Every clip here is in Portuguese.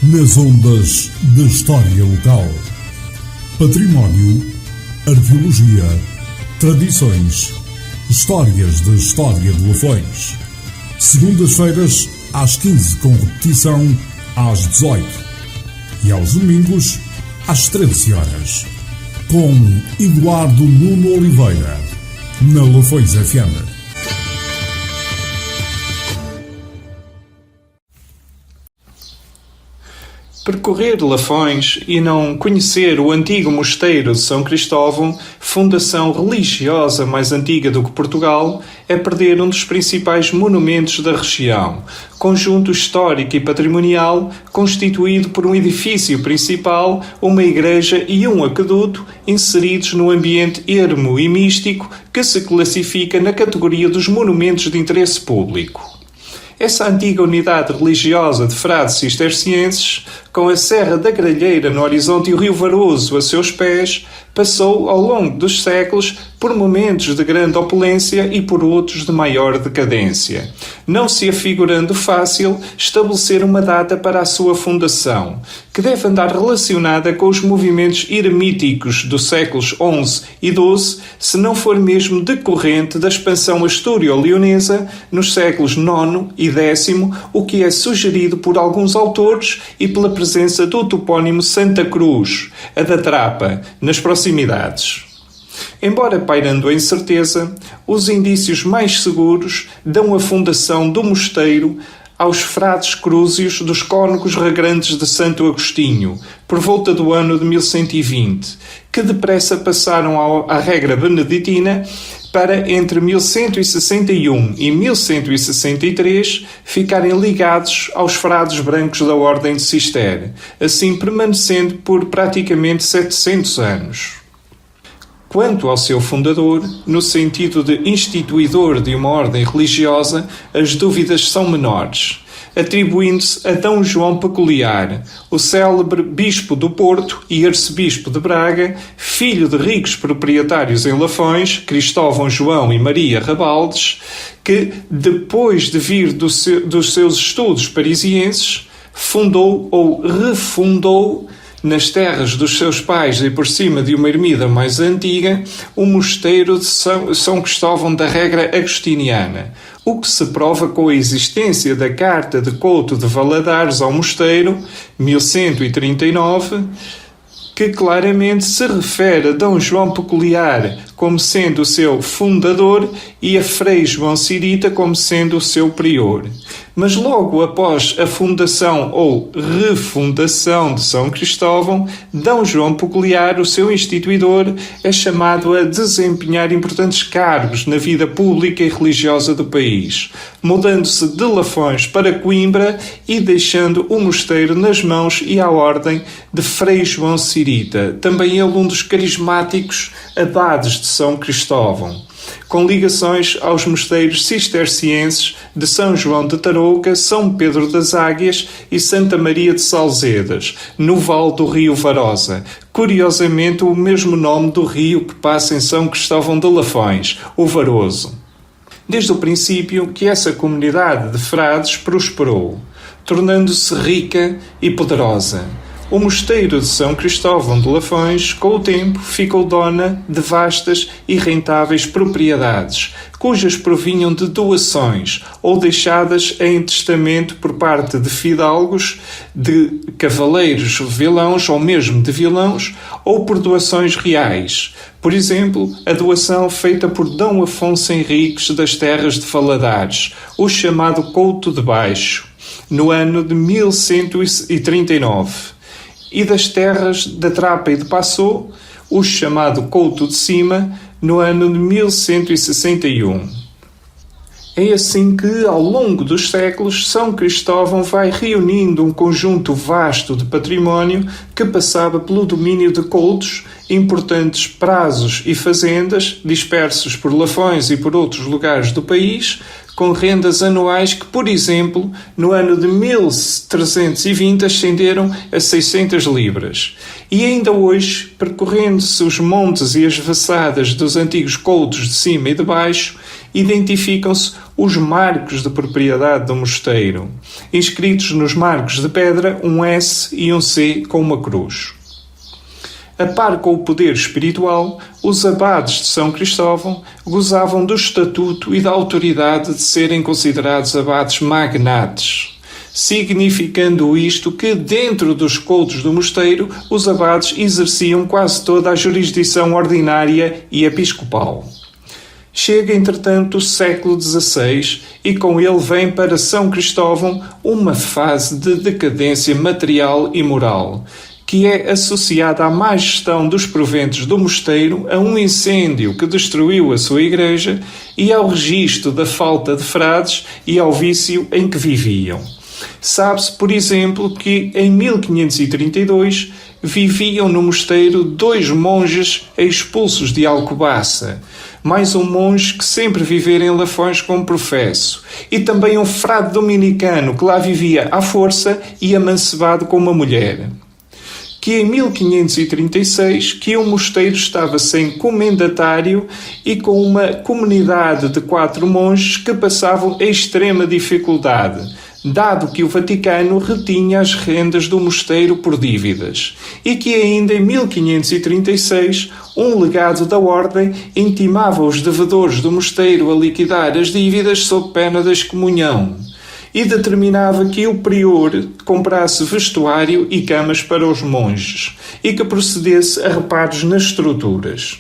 nas ondas da história local. Património, arqueologia, tradições, histórias da história de Lafões. Segundas-feiras às 15, com repetição às 18. E aos domingos às 13 horas. Com Eduardo Nuno Oliveira, na Lafões FM. Percorrer Lafões e não conhecer o antigo mosteiro de São Cristóvão, fundação religiosa mais antiga do que Portugal, é perder um dos principais monumentos da região, conjunto histórico e patrimonial constituído por um edifício principal, uma igreja e um aqueduto inseridos no ambiente ermo e místico que se classifica na categoria dos monumentos de interesse público. Essa antiga unidade religiosa de frades cistercienses, com a Serra da Gralheira no horizonte e o rio Varoso a seus pés, passou ao longo dos séculos por momentos de grande opulência e por outros de maior decadência, não se afigurando fácil estabelecer uma data para a sua fundação, que deve andar relacionada com os movimentos eremíticos dos séculos XI e XII, se não for mesmo decorrente da expansão astúrio-leonesa nos séculos IX e X, o que é sugerido por alguns autores e pela presença do topónimo Santa Cruz, a da Trapa, nas proximidades. Embora pairando a incerteza, os indícios mais seguros dão a fundação do mosteiro aos frades crúzios dos cônegos regrantes de Santo Agostinho, por volta do ano de 1120, que depressa passaram à regra beneditina para, entre 1161 e 1163, ficarem ligados aos frades brancos da Ordem de Cister, assim permanecendo por praticamente 700 anos. Quanto ao seu fundador, no sentido de instituidor de uma ordem religiosa, as dúvidas são menores, atribuindo-se a D. João Peculiar, o célebre bispo do Porto e arcebispo de Braga, filho de ricos proprietários em Lafões, Cristóvão João e Maria Rabaldes, que, depois de vir dos seus estudos parisienses, fundou ou refundou nas terras dos seus pais e por cima de uma ermida mais antiga, o mosteiro de São Cristóvão da Regra Agostiniana, o que se prova com a existência da Carta de Couto de Valadares ao mosteiro, 1139, que claramente se refere a D. João Peculiar como sendo o seu fundador e a Frei João Cirita como sendo o seu prior. Mas logo após a fundação ou refundação de São Cristóvão, D. João Peculiar, o seu instituidor, é chamado a desempenhar importantes cargos na vida pública e religiosa do país, mudando-se de Lafões para Coimbra e deixando o mosteiro nas mãos e à ordem de Frei João Cirita, também ele um dos carismáticos abades de São Cristóvão, com ligações aos mosteiros cistercienses de São João de Tarouca, São Pedro das Águias e Santa Maria de Salzedas, no vale do rio Varosa. Curiosamente, o mesmo nome do rio que passa em São Cristóvão de Lafões, o Varoso. Desde o princípio que essa comunidade de frades prosperou, tornando-se rica e poderosa. O mosteiro de São Cristóvão de Lafões, com o tempo, ficou dona de vastas e rentáveis propriedades, cujas provinham de doações ou deixadas em testamento por parte de fidalgos, de cavaleiros vilãos ou mesmo de vilãos, ou por doações reais. Por exemplo, a doação feita por D. Afonso Henriques das terras de Valadares, o chamado Couto de Baixo, no ano de 1139. E das terras da Trapa e de Passau, o chamado Couto de Cima, no ano de 1161. É assim que, ao longo dos séculos, São Cristóvão vai reunindo um conjunto vasto de património que passava pelo domínio de coutos, importantes prazos e fazendas, dispersos por Lafões e por outros lugares do país, com rendas anuais que, por exemplo, no ano de 1320 ascenderam a 600 libras. E ainda hoje, percorrendo-se os montes e as vassadas dos antigos coutos de cima e de baixo, identificam-se os marcos de propriedade do mosteiro, inscritos nos marcos de pedra um S e um C com uma cruz. A par com o poder espiritual, os abades de São Cristóvão gozavam do estatuto e da autoridade de serem considerados abades magnates, significando isto que, dentro dos cultos do mosteiro, os abades exerciam quase toda a jurisdição ordinária e episcopal. Chega, entretanto, o século XVI e com ele vem para São Cristóvão uma fase de decadência material e moral, que é associada à má gestão dos proventos do mosteiro, a um incêndio que destruiu a sua igreja e ao registro da falta de frades e ao vício em que viviam. Sabe-se, por exemplo, que em 1532 viviam no mosteiro 2 monges expulsos de Alcobaça, mais um monge que sempre vivera em Lafões como professo, e também um frade dominicano que lá vivia à força e amancebado com uma mulher. Que em 1536 que o mosteiro estava sem comendatário e com uma comunidade de 4 monges que passavam extrema dificuldade, dado que o Vaticano retinha as rendas do mosteiro por dívidas, e que ainda em 1536 um legado da ordem intimava os devedores do mosteiro a liquidar as dívidas sob pena da excomunhão, e determinava que o prior comprasse vestuário e camas para os monges e que procedesse a reparos nas estruturas.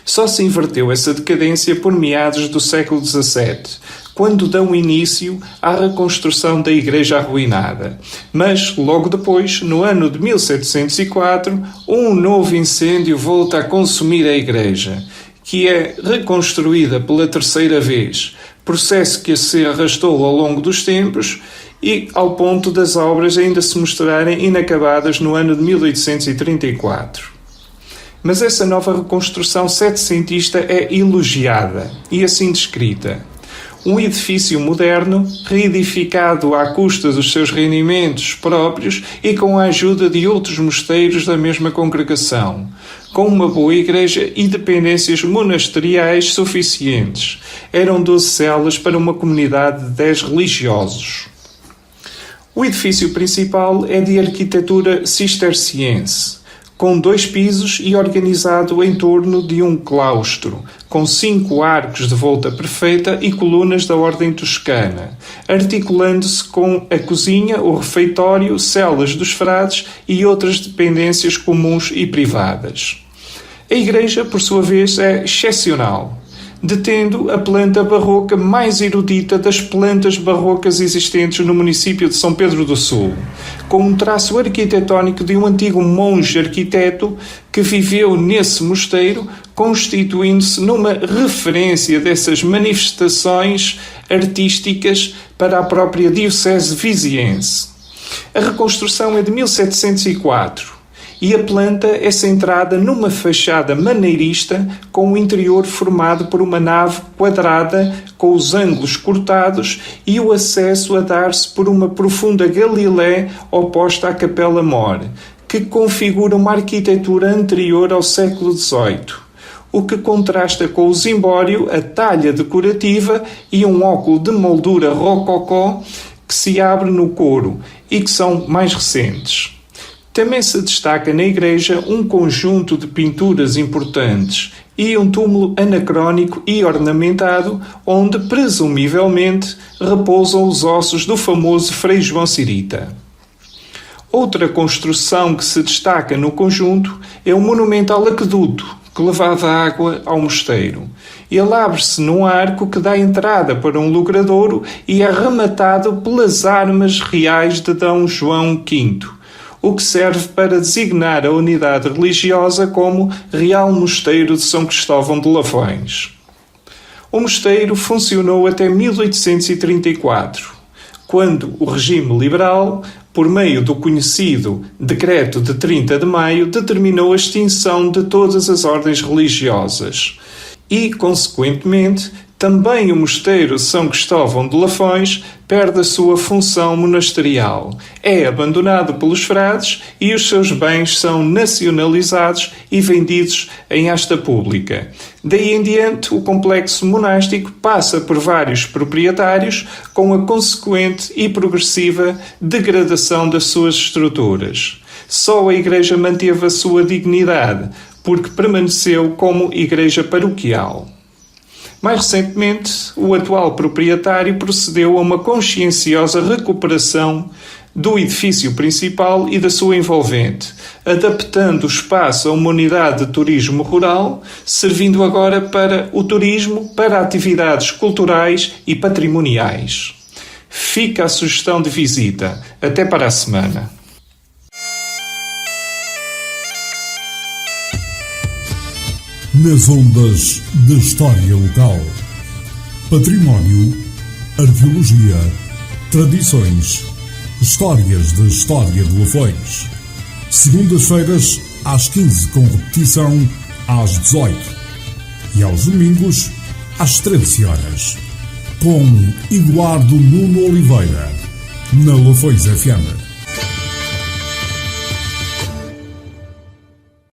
Só se inverteu essa decadência por meados do século XVII, quando dão início à reconstrução da igreja arruinada. Mas, logo depois, no ano de 1704, um novo incêndio volta a consumir a igreja, que é reconstruída pela 3ª vez, processo que se arrastou ao longo dos tempos e ao ponto das obras ainda se mostrarem inacabadas no ano de 1834. Mas essa nova reconstrução setecentista é elogiada e assim descrita. Um edifício moderno, reedificado à custa dos seus rendimentos próprios e com a ajuda de outros mosteiros da mesma congregação, com uma boa igreja e dependências monasteriais suficientes. Eram 12 celas para uma comunidade de 10 religiosos. O edifício principal é de arquitetura cisterciense, com 2 pisos e organizado em torno de um claustro, com 5 arcos de volta perfeita e colunas da ordem toscana, articulando-se com a cozinha, o refeitório, celas dos frades e outras dependências comuns e privadas. A igreja, por sua vez, é excepcional, detendo a planta barroca mais erudita das plantas barrocas existentes no município de São Pedro do Sul, com um traço arquitetónico de um antigo monge arquiteto que viveu nesse mosteiro, constituindo-se numa referência dessas manifestações artísticas para a própria diocese viziense. A reconstrução é de 1704. E a planta é centrada numa fachada maneirista com o interior formado por uma nave quadrada com os ângulos cortados e o acesso a dar-se por uma profunda galilé oposta à Capela Mor, que configura uma arquitetura anterior ao século XVIII, o que contrasta com o zimbório, a talha decorativa e um óculo de moldura rococó que se abre no coro e que são mais recentes. Também se destaca na igreja um conjunto de pinturas importantes e um túmulo anacrónico e ornamentado, onde, presumivelmente, repousam os ossos do famoso Frei João Cirita. Outra construção que se destaca no conjunto é o monumental aqueduto, que levava água ao mosteiro. Ele abre-se num arco que dá entrada para um logradouro e é rematado pelas armas reais de D. João V, o que serve para designar a unidade religiosa como Real Mosteiro de São Cristóvão de Lafões. O mosteiro funcionou até 1834, quando o regime liberal, por meio do conhecido Decreto de 30 de maio, determinou a extinção de todas as ordens religiosas e, consequentemente, Também o mosteiro São Cristóvão de Lafões perde a sua função monasterial. É abandonado pelos frades e os seus bens são nacionalizados e vendidos em asta pública. Daí em diante, o complexo monástico passa por vários proprietários, com a consequente e progressiva degradação das suas estruturas. Só a Igreja manteve a sua dignidade, porque permaneceu como igreja paroquial. Mais recentemente, o atual proprietário procedeu a uma conscienciosa recuperação do edifício principal e da sua envolvente, adaptando o espaço a uma unidade de turismo rural, servindo agora para o turismo, para atividades culturais e patrimoniais. Fica a sugestão de visita. Até para a semana. Nas ondas da história local. Património, arqueologia, tradições, histórias da história de Lafões. Segundas-feiras às 15, com repetição às 18. E aos domingos às 13 horas. Com Eduardo Nuno Oliveira, na Lafões FM.